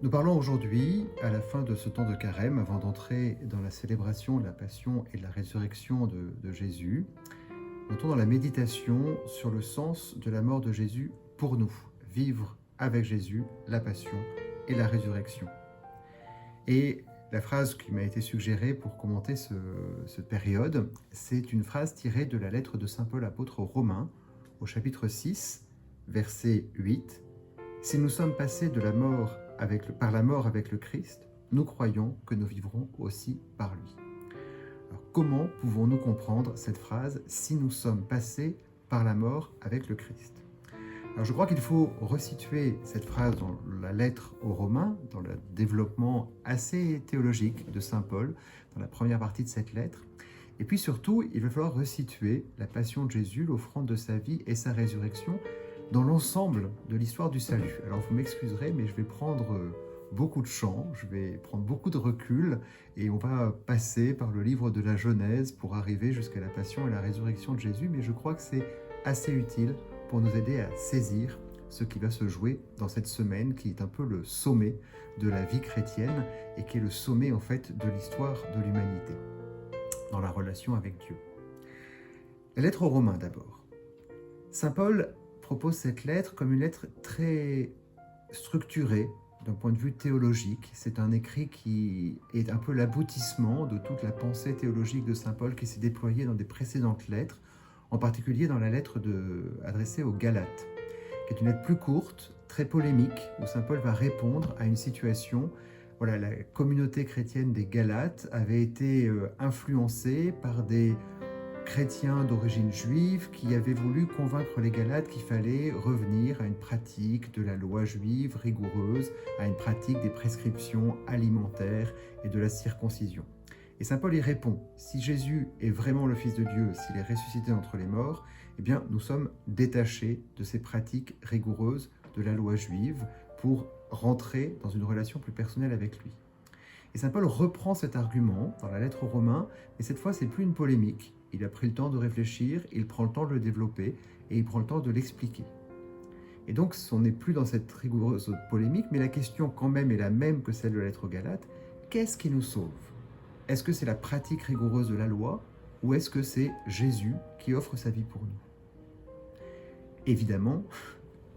Nous parlons aujourd'hui, à la fin de ce temps de carême, avant d'entrer dans la célébration de la passion et de la résurrection de Jésus, nous entrons dans la méditation sur le sens de la mort de Jésus pour nous, vivre avec Jésus la passion et la résurrection. Et la phrase qui m'a été suggérée pour commenter cette période, c'est une phrase tirée de la lettre de saint Paul apôtre aux Romains, au chapitre 6, verset 8. « Si nous sommes passés de la mort par la mort avec le Christ, nous croyons que nous vivrons aussi par lui. » Alors, comment pouvons-nous comprendre cette phrase « si nous sommes passés par la mort avec le Christ » ? Alors, je crois qu'il faut resituer cette phrase dans la lettre aux Romains, dans le développement assez théologique de saint Paul, dans la première partie de cette lettre. Et puis surtout, il va falloir resituer la passion de Jésus, l'offrande de sa vie et sa résurrection dans l'ensemble de l'histoire du salut. Alors vous m'excuserez, mais je vais prendre beaucoup de champ, je vais prendre beaucoup de recul et on va passer par le livre de la Genèse pour arriver jusqu'à la passion et la résurrection de Jésus, mais je crois que c'est assez utile pour nous aider à saisir ce qui va se jouer dans cette semaine qui est un peu le sommet de la vie chrétienne et qui est le sommet en fait de l'histoire de l'humanité dans la relation avec Dieu. La lettre aux Romains d'abord. Saint Paul propose cette lettre comme une lettre très structurée d'un point de vue théologique. C'est un écrit qui est un peu l'aboutissement de toute la pensée théologique de saint Paul qui s'est déployée dans des précédentes lettres, en particulier dans la lettre adressée aux Galates, qui est une lettre plus courte, très polémique, où saint Paul va répondre à une situation. Voilà, la communauté chrétienne des Galates avait été influencée par des chrétiens d'origine juive qui avaient voulu convaincre les Galates qu'il fallait revenir à une pratique de la loi juive rigoureuse, à une pratique des prescriptions alimentaires et de la circoncision. Et saint Paul y répond, si Jésus est vraiment le Fils de Dieu, s'il est ressuscité entre les morts, eh bien nous sommes détachés de ces pratiques rigoureuses de la loi juive pour rentrer dans une relation plus personnelle avec lui. Et saint Paul reprend cet argument dans la lettre aux Romains, mais cette fois c'est plus une polémique. Il a pris le temps de réfléchir, il prend le temps de le développer et il prend le temps de l'expliquer. Et donc on n'est plus dans cette rigoureuse polémique, mais la question quand même est la même que celle de la lettre aux Galates. Qu'est-ce qui nous sauve ? Est-ce que c'est la pratique rigoureuse de la loi ou est-ce que c'est Jésus qui offre sa vie pour nous ? Évidemment,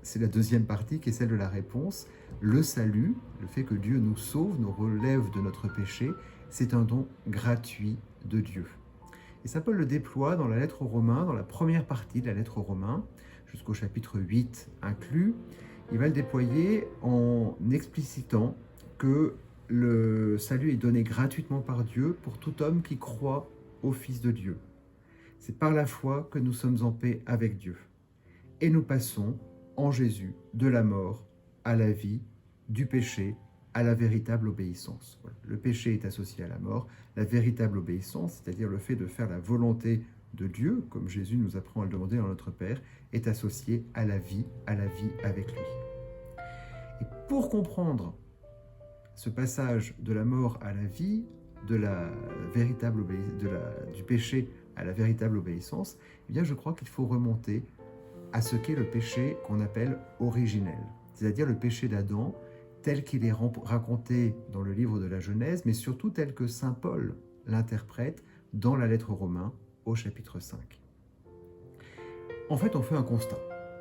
c'est la deuxième partie qui est celle de la réponse. Le salut, le fait que Dieu nous sauve, nous relève de notre péché, c'est un don gratuit de Dieu. Et saint Paul le déploie dans la lettre aux Romains, dans la première partie de la lettre aux Romains, jusqu'au chapitre 8 inclus. Il va le déployer en explicitant que le salut est donné gratuitement par Dieu pour tout homme qui croit au Fils de Dieu. C'est par la foi que nous sommes en paix avec Dieu. Et nous passons en Jésus de la mort à la vie, du péché à la véritable obéissance. Voilà. Le péché est associé à la mort, la véritable obéissance, c'est-à-dire le fait de faire la volonté de Dieu, comme Jésus nous apprend à le demander dans notre Père, est associé à la vie avec lui. Et pour comprendre ce passage de la mort à la vie, du péché à la véritable obéissance, eh bien je crois qu'il faut remonter à ce qu'est le péché qu'on appelle originel, c'est-à-dire le péché d'Adam, tel qu'il est raconté dans le livre de la Genèse, mais surtout tel que saint Paul l'interprète dans la lettre aux Romains au chapitre 5. En fait, on fait un constat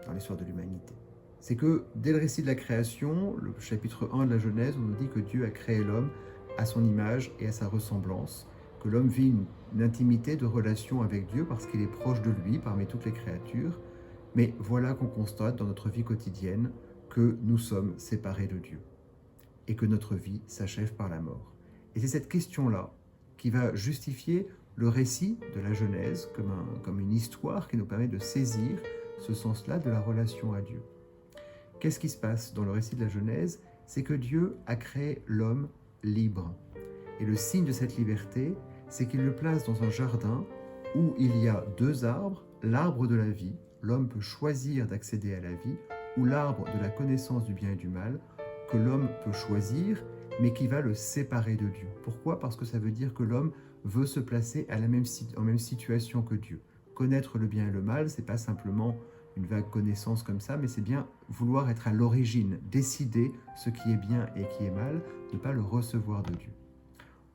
dans l'histoire de l'humanité. C'est que dès le récit de la création, le chapitre 1 de la Genèse, on nous dit que Dieu a créé l'homme à son image et à sa ressemblance, que l'homme vit une intimité de relation avec Dieu parce qu'il est proche de lui parmi toutes les créatures. Mais voilà qu'on constate dans notre vie quotidienne que nous sommes séparés de Dieu et que notre vie s'achève par la mort. Et c'est cette question-là qui va justifier le récit de la Genèse comme une histoire qui nous permet de saisir ce sens-là de la relation à Dieu. Qu'est-ce qui se passe dans le récit de la Genèse ? C'est que Dieu a créé l'homme libre. Et le signe de cette liberté, c'est qu'il le place dans un jardin où il y a deux arbres, l'arbre de la vie, l'homme peut choisir d'accéder à la vie, ou l'arbre de la connaissance du bien et du mal, que l'homme peut choisir, mais qui va le séparer de Dieu. Pourquoi ? Parce que ça veut dire que l'homme veut se placer en même situation que Dieu. Connaître le bien et le mal, ce n'est pas simplement une vague connaissance comme ça, mais c'est bien vouloir être à l'origine, décider ce qui est bien et qui est mal, ne pas le recevoir de Dieu.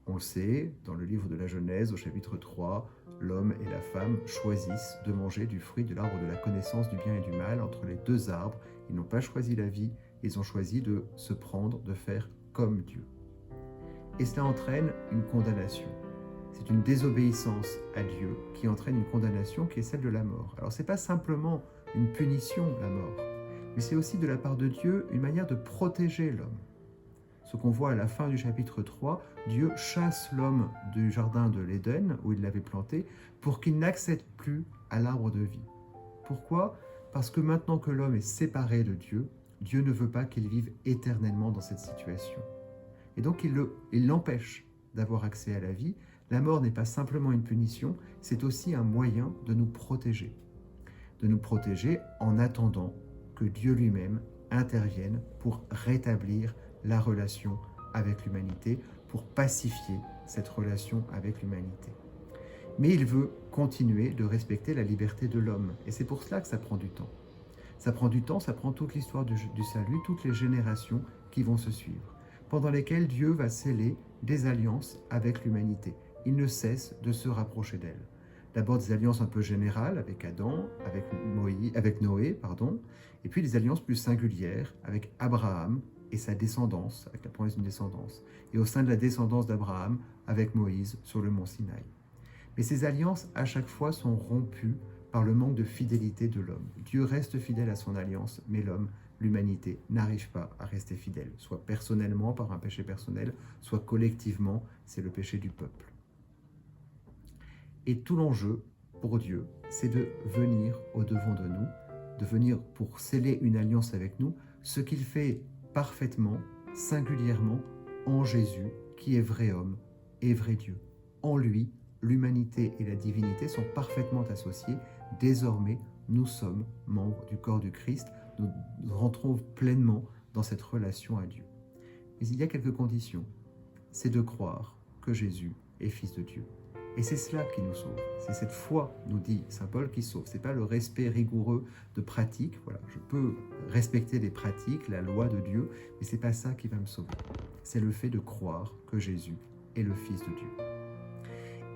On le sait, dans le livre de la Genèse, au chapitre 3, l'homme et la femme choisissent de manger du fruit de l'arbre de la connaissance du bien et du mal. Entre les deux arbres, ils n'ont pas choisi la vie, ils ont choisi de se prendre, de faire comme Dieu. Et cela entraîne une condamnation. C'est une désobéissance à Dieu qui entraîne une condamnation qui est celle de la mort. Alors ce n'est pas simplement une punition, la mort, mais c'est aussi de la part de Dieu une manière de protéger l'homme. Ce qu'on voit à la fin du chapitre 3, Dieu chasse l'homme du jardin de l'Éden, où il l'avait planté, pour qu'il n'accède plus à l'arbre de vie. Pourquoi ? Parce que maintenant que l'homme est séparé de Dieu, Dieu ne veut pas qu'il vive éternellement dans cette situation. Et donc il l'empêche d'avoir accès à la vie. La mort n'est pas simplement une punition, c'est aussi un moyen de nous protéger. De nous protéger en attendant que Dieu lui-même intervienne pour rétablir la relation avec l'humanité, pour pacifier cette relation avec l'humanité. Mais il veut continuer de respecter la liberté de l'homme, et c'est pour cela que ça prend du temps. Ça prend du temps, ça prend toute l'histoire du salut, toutes les générations qui vont se suivre, pendant lesquelles Dieu va sceller des alliances avec l'humanité. Il ne cesse de se rapprocher d'elle. D'abord des alliances un peu générales avec Adam, avec Noé, et puis des alliances plus singulières avec Abraham et sa descendance, avec la promesse d'une descendance, et au sein de la descendance d'Abraham avec Moïse sur le mont Sinaï. Mais ces alliances, à chaque fois, sont rompues par le manque de fidélité de l'homme. Dieu reste fidèle à son alliance, mais l'homme, l'humanité, n'arrive pas à rester fidèle, soit personnellement, par un péché personnel, soit collectivement, c'est le péché du peuple. Et tout l'enjeu pour Dieu, c'est de venir au-devant de nous, de venir pour sceller une alliance avec nous, ce qu'il fait parfaitement, singulièrement, en Jésus, qui est vrai homme et vrai Dieu. En lui, l'humanité et la divinité sont parfaitement associées. Désormais, nous sommes membres du corps du Christ. Nous rentrons pleinement dans cette relation à Dieu. Mais il y a quelques conditions. C'est de croire que Jésus est Fils de Dieu. Et c'est cela qui nous sauve. C'est cette foi, nous dit saint Paul, qui sauve. Ce n'est pas le respect rigoureux de pratiques. Voilà, je peux respecter les pratiques, la loi de Dieu, mais ce n'est pas ça qui va me sauver. C'est le fait de croire que Jésus est le Fils de Dieu.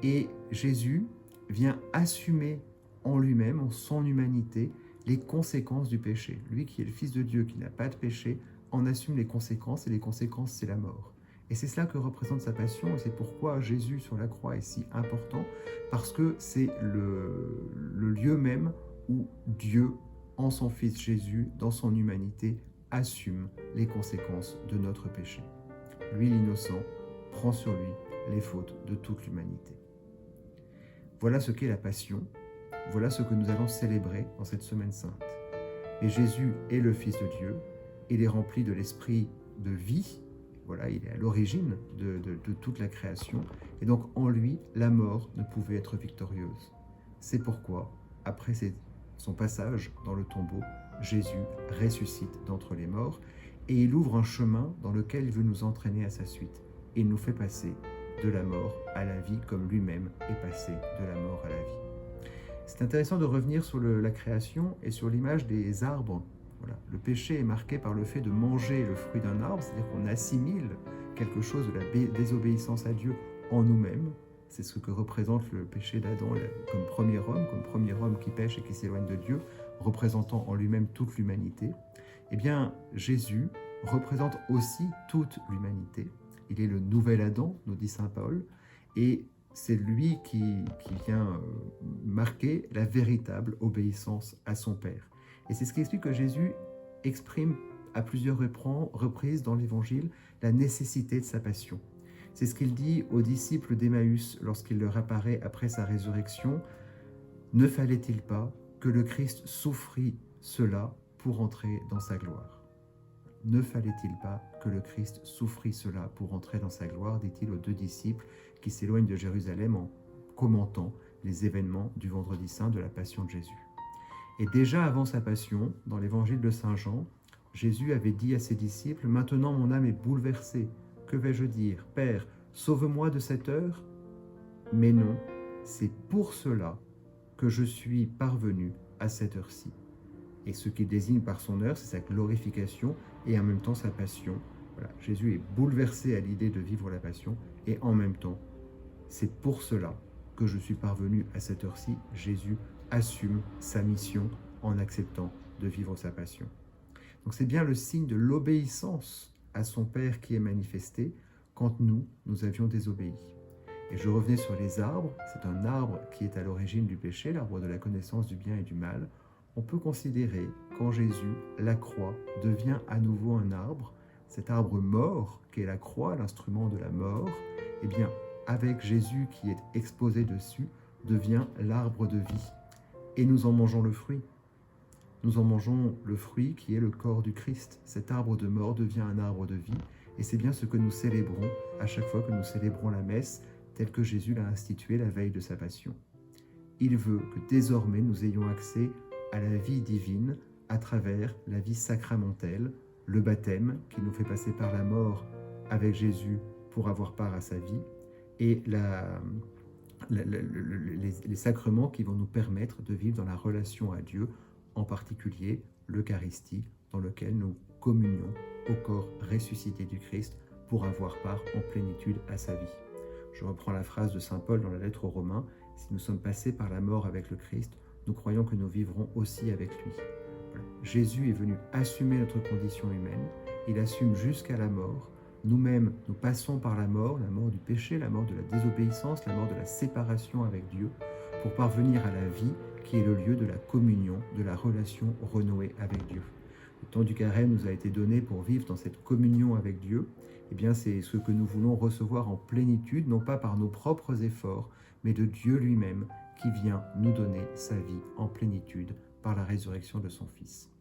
Et Jésus vient assumer en lui-même, en son humanité, les conséquences du péché. Lui qui est le Fils de Dieu, qui n'a pas de péché, en assume les conséquences, et les conséquences, c'est la mort. Et c'est cela que représente sa passion, et c'est pourquoi Jésus sur la croix est si important, parce que c'est le lieu même où Dieu, en son Fils Jésus, dans son humanité, assume les conséquences de notre péché. Lui, l'innocent, prend sur lui les fautes de toute l'humanité. Voilà ce qu'est la passion, voilà ce que nous allons célébrer dans cette Semaine Sainte. Et Jésus est le Fils de Dieu, il est rempli de l'esprit de vie. Voilà, il est à l'origine de toute la création. Et donc, en lui, la mort ne pouvait être victorieuse. C'est pourquoi, après son passage dans le tombeau, Jésus ressuscite d'entre les morts et il ouvre un chemin dans lequel il veut nous entraîner à sa suite. Et il nous fait passer de la mort à la vie comme lui-même est passé de la mort à la vie. C'est intéressant de revenir sur la création et sur l'image des arbres. Voilà. Le péché est marqué par le fait de manger le fruit d'un arbre, c'est-à-dire qu'on assimile quelque chose de la désobéissance à Dieu en nous-mêmes. C'est ce que représente le péché d'Adam comme premier homme qui pêche et qui s'éloigne de Dieu, représentant en lui-même toute l'humanité. Eh bien, Jésus représente aussi toute l'humanité. Il est le nouvel Adam, nous dit saint Paul, et c'est lui qui vient marquer la véritable obéissance à son Père. Et c'est ce qui explique que Jésus exprime à plusieurs reprises dans l'Évangile la nécessité de sa passion. C'est ce qu'il dit aux disciples d'Emmaüs lorsqu'il leur apparaît après sa résurrection. « Ne fallait-il pas que le Christ souffrit cela pour entrer dans sa gloire ?» Ne fallait-il pas que le Christ souffrit cela pour entrer dans sa gloire, dit-il aux deux disciples qui s'éloignent de Jérusalem en commentant les événements du Vendredi Saint de la Passion de Jésus. Et déjà avant sa passion, dans l'évangile de saint Jean, Jésus avait dit à ses disciples « Maintenant mon âme est bouleversée. Que vais-je dire? Père, sauve-moi de cette heure ?» Mais non, c'est pour cela que je suis parvenu à cette heure-ci. Et ce qu'il désigne par son heure, c'est sa glorification et en même temps sa passion. Voilà, Jésus est bouleversé à l'idée de vivre la passion et en même temps, c'est pour cela que je suis parvenu à cette heure-ci. Jésus assume sa mission en acceptant de vivre sa passion. Donc c'est bien le signe de l'obéissance à son Père qui est manifesté quand nous avions désobéi. Et je revenais sur les arbres, c'est un arbre qui est à l'origine du péché, l'arbre de la connaissance du bien et du mal. On peut considérer qu'en Jésus, la croix devient à nouveau un arbre, cet arbre mort qui est la croix, l'instrument de la mort, eh bien, avec Jésus qui est exposé dessus, devient l'arbre de vie. Et nous en mangeons le fruit. Nous en mangeons le fruit qui est le corps du Christ. Cet arbre de mort devient un arbre de vie. Et c'est bien ce que nous célébrons à chaque fois que nous célébrons la messe, telle que Jésus l'a instituée la veille de sa passion. Il veut que désormais nous ayons accès à la vie divine à travers la vie sacramentelle, le baptême qui nous fait passer par la mort avec Jésus pour avoir part à sa vie, et les sacrements qui vont nous permettre de vivre dans la relation à Dieu, en particulier l'Eucharistie, dans lequel nous communions au corps ressuscité du Christ pour avoir part en plénitude à sa vie. Je reprends la phrase de saint Paul dans la lettre aux Romains, « Si nous sommes passés par la mort avec le Christ, nous croyons que nous vivrons aussi avec lui. » Voilà. Jésus est venu assumer notre condition humaine, il assume jusqu'à la mort. Nous-mêmes, nous passons par la mort du péché, la mort de la désobéissance, la mort de la séparation avec Dieu, pour parvenir à la vie qui est le lieu de la communion, de la relation renouée avec Dieu. Le temps du carême nous a été donné pour vivre dans cette communion avec Dieu. Eh bien, c'est ce que nous voulons recevoir en plénitude, non pas par nos propres efforts, mais de Dieu lui-même qui vient nous donner sa vie en plénitude par la résurrection de son Fils.